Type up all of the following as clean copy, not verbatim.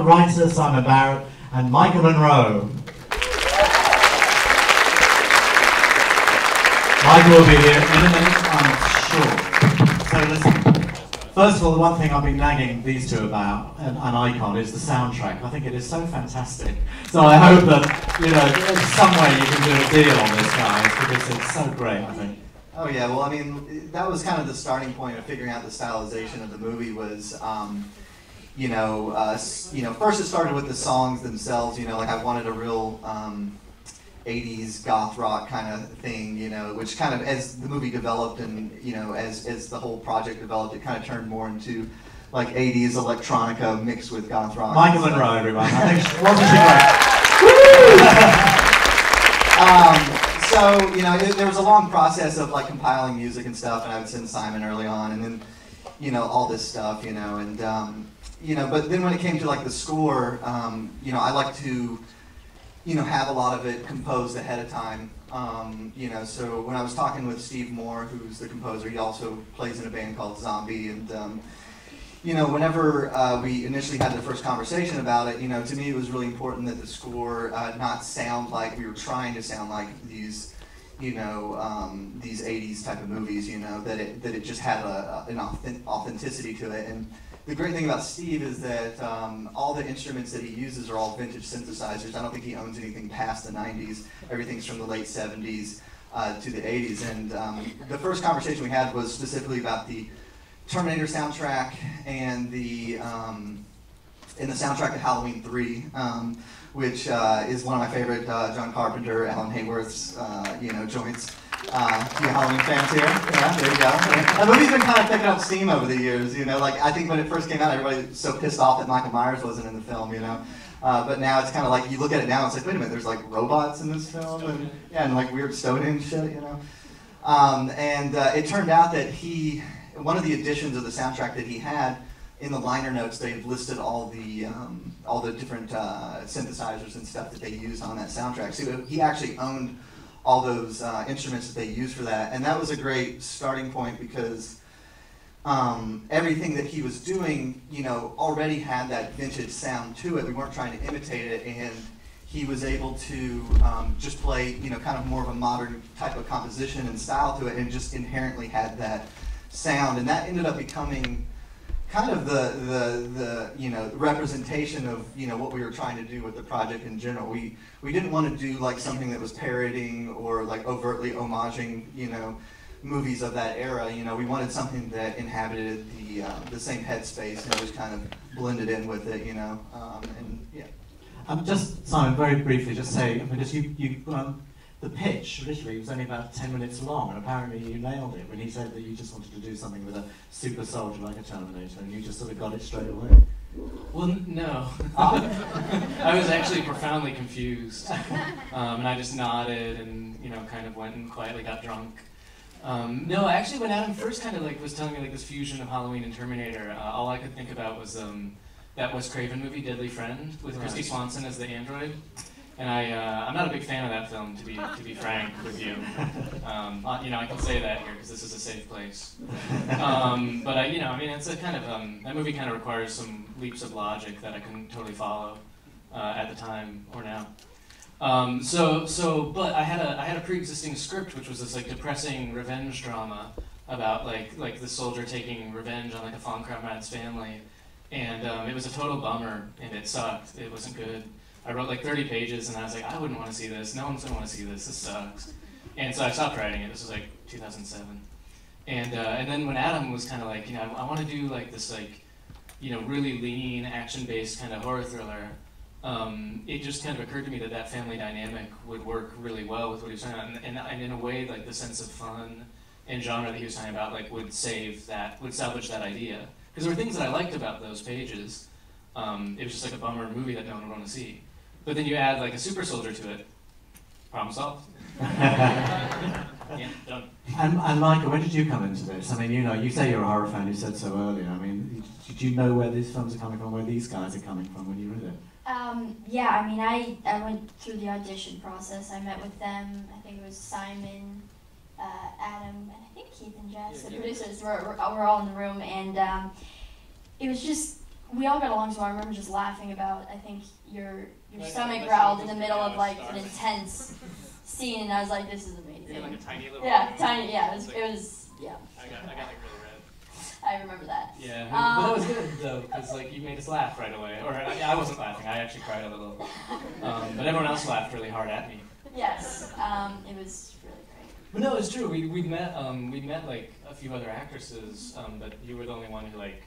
Writer Simon Barrett and Maika Monroe. Maika will be here in a minute, I'm sure. So listen, first of all, the one thing I've been nagging these two about, an icon, is the soundtrack. I think it is so fantastic. So I hope that, you know, in some way you can do a deal on this, guys, because it's so great, I think. Oh yeah, well I mean, that was kind of the starting point of figuring out the stylization of the movie was, first it started with the songs themselves, like I wanted a real 80s goth rock kind of thing, which kind of, as the movie developed and, as the whole project developed, it kind of turned more into like 80s electronica mixed with goth rock. Maika Monroe, everyone. I think, wasn't she great? So, there was a long process of like compiling music and stuff, and I would send Simon early on, and then, all this stuff, and, but then when it came to like the score, I like to, have a lot of it composed ahead of time. So when I was talking with Steve Moore, who's the composer, he also plays in a band called Zombie, and, whenever we initially had the first conversation about it, to me it was really important that the score not sound like we were trying to sound like these, these 80s type of movies, that it just had an authenticity to it. And the great thing about Steve is that all the instruments that he uses are all vintage synthesizers. I don't think he owns anything past the 90s. Everything's from the late 70s to the 80s. And the first conversation we had was specifically about the Terminator soundtrack and the soundtrack to Halloween 3, which is one of my favorite John Carpenter, Alan Hayworth's, joints. Halloween fans here? Yeah, there you go. The movie's been kind of picking up steam over the years, I think when it first came out, everybody was so pissed off that Michael Myers wasn't in the film, but now it's kind of like, you look at it now, it's like, wait a minute, there's like robots in this film, and like weird Stone shit, and it turned out that one of the additions of the soundtrack that he had, in the liner notes, they've listed all the different synthesizers and stuff that they used on that soundtrack. So he actually owned all those instruments that they used for that, and that was a great starting point because everything that he was doing, already had that vintage sound to it. We weren't trying to imitate it, and he was able to just play, kind of more of a modern type of composition and style to it, and just inherently had that sound, and that ended up becoming kind of the representation of what we were trying to do with the project in general. We didn't want to do like something that was parodying or like overtly homaging movies of that era. We wanted something that inhabited the same headspace and just kind of blended in with it. And yeah. Just Simon, very briefly, just say because the pitch, literally, was only about 10 minutes long, and apparently you nailed it when he said that you just wanted to do something with a super soldier like a Terminator, and you just sort of got it straight away. Well, no. I was actually profoundly confused, and I just nodded and, kind of went and quietly got drunk. No, actually, when Adam first kind of was telling me this fusion of Halloween and Terminator, all I could think about was that Wes Craven movie, Deadly Friend, with Christy Swanson as the android. And I'm not a big fan of that film, to be frank with you. I can say that here because this is a safe place. But it's a kind of that movie kind of requires some leaps of logic that I couldn't totally follow at the time or now. But I had a pre-existing script which was this depressing revenge drama about like the soldier taking revenge on a von Kravmatz's family, and it was a total bummer and it sucked. It wasn't good. I wrote 30 pages and I was like, I wouldn't want to see this. No one's going to want to see this. This sucks. And so I stopped writing it. This was 2007. And then when Adam was kind of I want to do this really lean action-based kind of horror thriller, it just kind of occurred to me that family dynamic would work really well with what he was talking about. And in a way, the sense of fun and genre that he was talking about would salvage that idea. Because there were things that I liked about those pages. It was just a bummer movie that no one would want to see. But then you add a super soldier to it. Problem solved. Yeah, done. And Maika, when did you come into this? I mean, you say you're a horror fan. You said so earlier. I mean, did you know where these films are coming from? Where these guys are coming from when you read it? Yeah. I mean, I went through the audition process. I met with them. I think it was Simon, Adam, and I think Keith and Jess, the producers. Were all in the room, and it was just we all got along, so I remember just laughing about, I think your Like, stomach like growled in something the middle coming of out like of an stars. intense scene, and I was like, this is amazing. You're in like a tiny little Yeah, room. tiny, yeah, It's like- it was, yeah, I got like really red. I remember that. Yeah, but that was good though, because like you made us laugh right away. Or I wasn't laughing, I actually cried a little. But everyone else laughed really hard at me. Yes, it was really great. But no, it's true. We'd met like a few other actresses, but you were the only one who like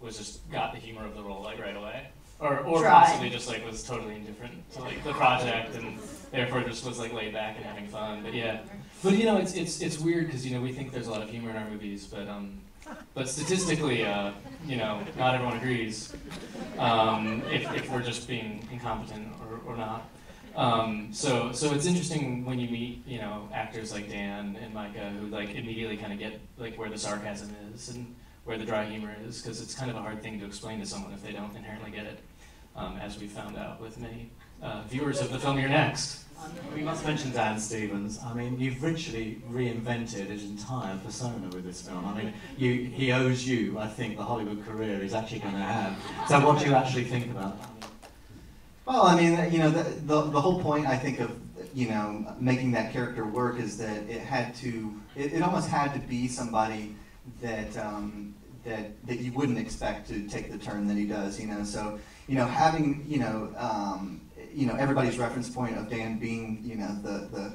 was just got the humor of the role like right away, or Tried. possibly just like was totally indifferent to like the project and therefore just was like laid back and having fun. But yeah, but you know it's weird because you know we think there's a lot of humor in our movies, but statistically you know not everyone agrees if we're just being incompetent or not. So it's interesting when you meet, you know, actors like Dan and Maika who like immediately kind of get like where the sarcasm is and where the dry humor is, because it's kind of a hard thing to explain to someone if they don't inherently get it, as we found out with many viewers of the film You're Next. We must mention Dan Stevens. I mean, you've literally reinvented his entire persona with this film. I mean, he owes you, I think, the Hollywood career he's actually going to have. So what do you actually think about that? Well, I mean, you know, the whole point, I think, of, you know, making that character work is that it almost had to be somebody that that you wouldn't expect to take the turn that he does, you know. So, you know, having, you know, everybody's reference point of Dan being, you know,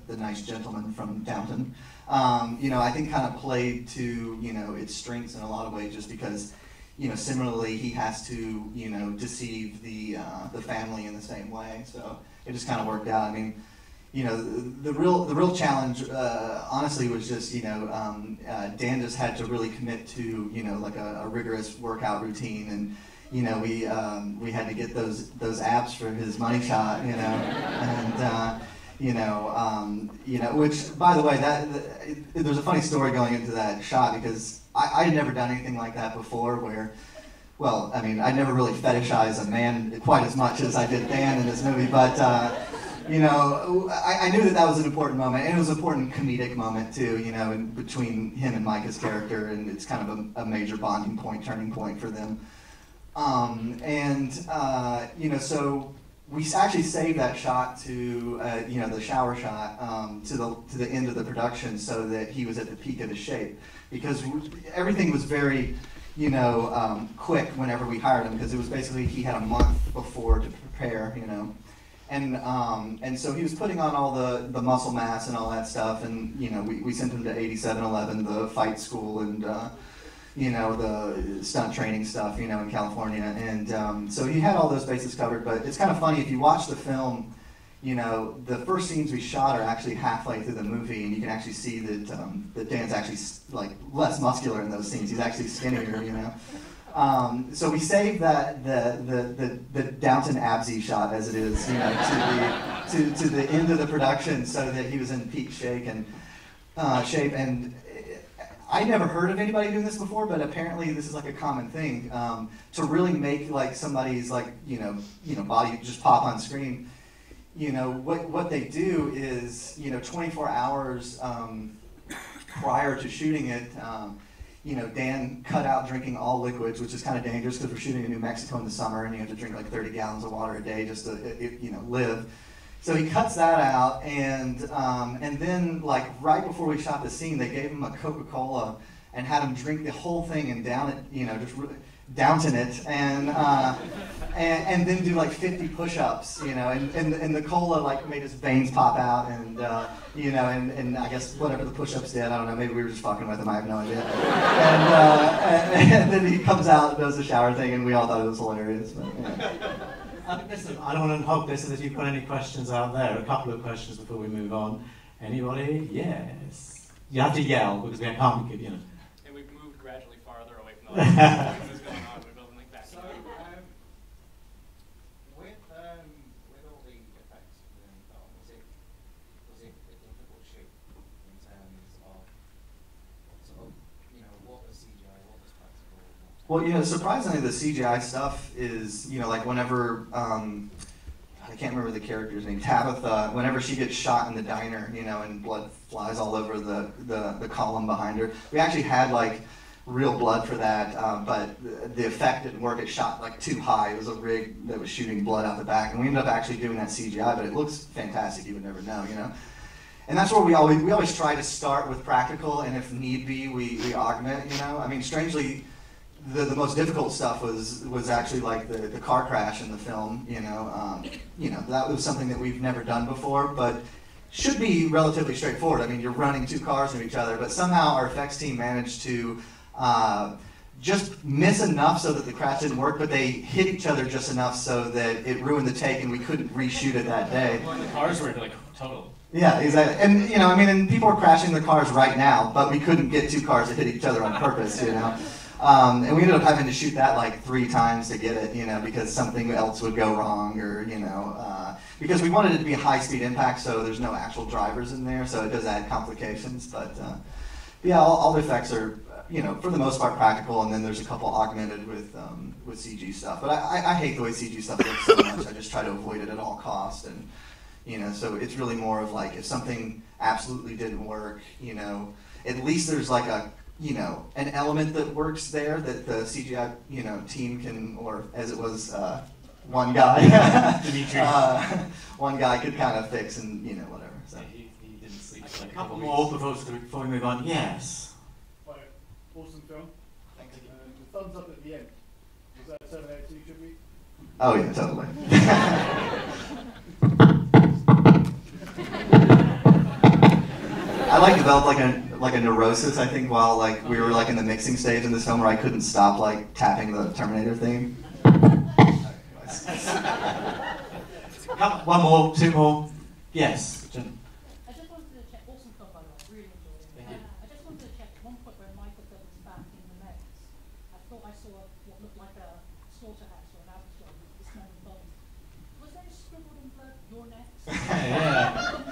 the nice gentleman from Downton, you know, I think kind of played to, you know, its strengths in a lot of ways, just because, you know, similarly he has to, you know, deceive the family in the same way. So it just kind of worked out. I mean, you know, the real challenge, honestly, was just, you know, Dan just had to really commit to, you know, like a rigorous workout routine, and you know, we had to get those abs for his money shot, you know, and you know, which, by the way, there's a funny story going into that shot, because I had never done anything like that before, where, well, I mean, I never really fetishized a man quite as much as I did Dan in this movie, but you know, I knew that was an important moment, and it was an important comedic moment too, you know, in between him and Maika's character, and it's kind of a major bonding point, turning point for them. You know, so we actually saved that shot to, you know, the shower shot, to the end of the production, so that he was at the peak of his shape, because everything was very, you know, quick whenever we hired him, because it was basically he had a month before to prepare, you know, and so he was putting on all the muscle mass and all that stuff, and you know, we sent him to 8711, the fight school, and you know, the stunt training stuff, you know, in California, and so he had all those bases covered. But it's kind of funny, if you watch the film, you know, the first scenes we shot are actually halfway through the movie, and you can actually see that Dan's actually like less muscular in those scenes. He's actually skinnier, you know. So we saved that the Downton Absy shot, as it is, you know, to the end of the production, so that he was in peak shape, and I never heard of anybody doing this before, but apparently this is like a common thing, to really make like somebody's like, you know, body just pop on screen. You know, what they do is, you know, 24 hours prior to shooting it, you know, Dan cut out drinking all liquids, which is kind of dangerous because we're shooting in New Mexico in the summer, and you have to drink like 30 gallons of water a day just to, you know, live. So he cuts that out, and then like right before we shot the scene, they gave him a Coca-Cola and had him drink the whole thing and down it, you know, just downton it, and then do like 50 push-ups, you know, and the cola like made his veins pop out, and you know, and I guess whatever the push-ups did, I don't know, maybe we were just fucking with him, I have no idea. And then he comes out and does the shower thing, and we all thought it was hilarious. But, yeah. Listen, I don't want to hog this, so if you've got any questions out there, a couple of questions before we move on. Anybody? Yes. You have to yell, because we can't, you know. And we've moved gradually farther away from the light. What's going on? We're building like back. So, with all the effects within the film, was it a difficult shoot in terms of sort of, you know, what was CGI, what was practical? Well, you know, surprisingly, the CGI stuff is, you know, like whenever, I can't remember the character's name, Tabitha, whenever she gets shot in the diner, you know, and blood flies all over the column behind her, we actually had like real blood for that, but the effect didn't work. It shot like too high. It was a rig that was shooting blood out the back, and we ended up actually doing that CGI, but it looks fantastic. You would never know, you know. And that's where we always try to start with practical, and if need be, we augment, you know. I mean, strangely, the most difficult stuff was actually like the car crash in the film, you know. That was something that we've never done before, but should be relatively straightforward. I mean, you're running two cars into each other, but somehow our effects team managed to just miss enough so that the crash didn't work, but they hit each other just enough so that it ruined the take and we couldn't reshoot it that day. Well, the cars were like total. Yeah, exactly. And, you know, I mean, and people are crashing their cars right now, but we couldn't get two cars to hit each other on purpose, you know. And we ended up having to shoot that like 3 times to get it, you know, because something else would go wrong, or, you know, because we wanted it to be a high-speed impact, so there's no actual drivers in there, so it does add complications. But yeah, all the effects are, you know, for the most part practical, and then there's a couple augmented with CG stuff. But I hate the way CG stuff looks so much. I just try to avoid it at all costs, and you know, so it's really more of like if something absolutely didn't work, you know, at least there's like a, you know, an element that works there that the CGI, you know, team can, or as it was, one guy, one guy could kind of fix and, you know, whatever. So. He didn't sleep. A couple more before we move on. Yes. Quite awesome film. Thank you. The thumbs up at the end. Was that 7 out of 2, should we? Oh yeah, totally. I like developed like a neurosis, I think, while like we were like in the mixing stage in this film where I couldn't stop like tapping the Terminator theme. One more, 2 more. Yes. Jen. I just wanted to check, awesome film by the way, I really enjoyed it. Thank you. I just wanted to check one point where Maika got his back in the mix. I thought I saw what looked like a slaughterhouse or an abattoir with the smelling bodies. Was there scribbled in blood your necks? Yeah.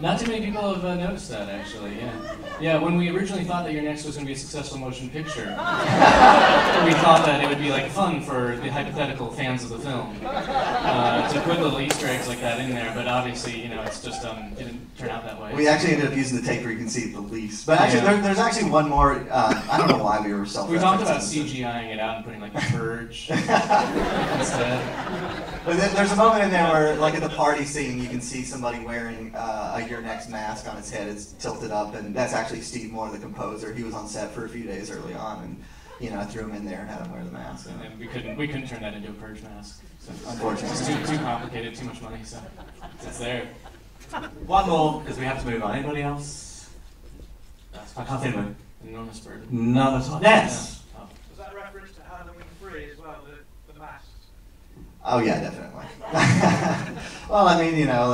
Not too many people have noticed that, actually, yeah. Yeah, when we originally thought that Your Next was going to be a successful motion picture, we thought that it would be like fun for the hypothetical fans of the film to put little Easter eggs like that in there, but obviously, you know, it's just didn't turn out that way. We actually ended up using the take where you can see it the least. But actually, there's actually one more. I don't know why we were self-referencing. We talked about CGIing it out and putting like the purge instead. But there's a moment in there where, like at the party scene, you can see somebody wearing a Your Next mask on his head. It's tilted up, and that's actually Steve Moore, the composer. He was on set for a few days early on, and you know, I threw him in there and had him wear the mask. And then we couldn't turn that into a purge mask. So Unfortunately, it's too complicated, too much money. So it's there. One more, because we have to move on. Anybody else? I can't think of it. Enormous burden. None at all. Yes. Yeah. Oh. Was that a reference to Halloween 3 as well, the masks? Oh yeah, definitely. Well, I mean, you know,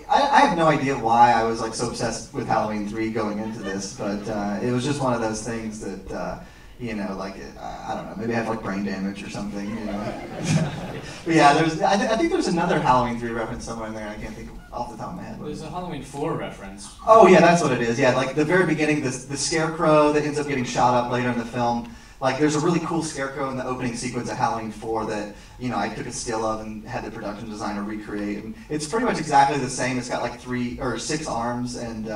I have no idea why I was like so obsessed with Halloween 3 going into this, but it was just one of those things that, you know, like I don't know, maybe I have like brain damage or something, you know. But yeah, I think there's another Halloween 3 reference somewhere in there. I can't think off the top of my head. There's a Halloween 4 reference. Oh yeah, that's what it is. Yeah, like the very beginning, the scarecrow that ends up getting shot up later in the film. Like, there's a really cool scarecrow in the opening sequence of Halloween 4 that, you know, I took a still of and had the production designer recreate. And it's pretty much exactly the same. It's got like 3 or 6 arms, and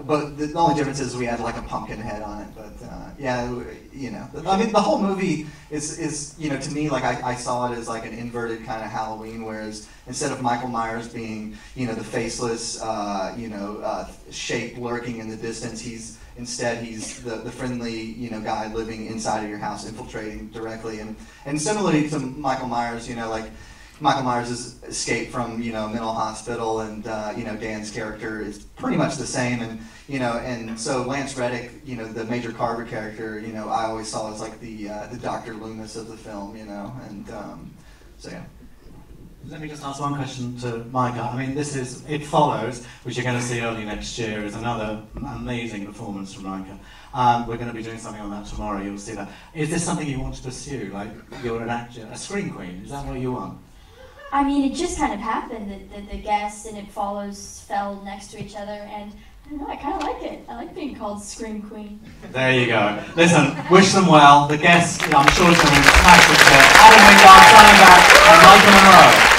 but the only difference is we had like a pumpkin head on it. But yeah, you know, I mean, the whole movie is you know, to me, like I saw it as like an inverted kind of Halloween, whereas instead of Michael Myers being, you know, the faceless, you know, shape lurking in the distance, he's the friendly, you know, guy living inside of your house, infiltrating directly. And similarly to Michael Myers, you know, like Michael Myers' escape from, you know, a mental hospital, and you know, Dan's character is pretty much the same. And you know, and so Lance Reddick, you know, the Major Carver character, you know, I always saw as like the Dr. Loomis of the film, you know, and so yeah. Let me just ask one question to Maika. I mean, It Follows, which you're going to see early next year, is another amazing performance from Maika. We're going to be doing something on that tomorrow, you'll see that. Is this something you want to pursue? Like, you're an actor, a screen queen, is that what you want? I mean, it just kind of happened that the guest and It Follows fell next to each other, and I don't know, I kind of like it. I like being called Scream Queen. There you go. Listen, wish them well. The guest, I'm sure, is going to smash it. Adam Wingard, signing back, and Maika Monroe.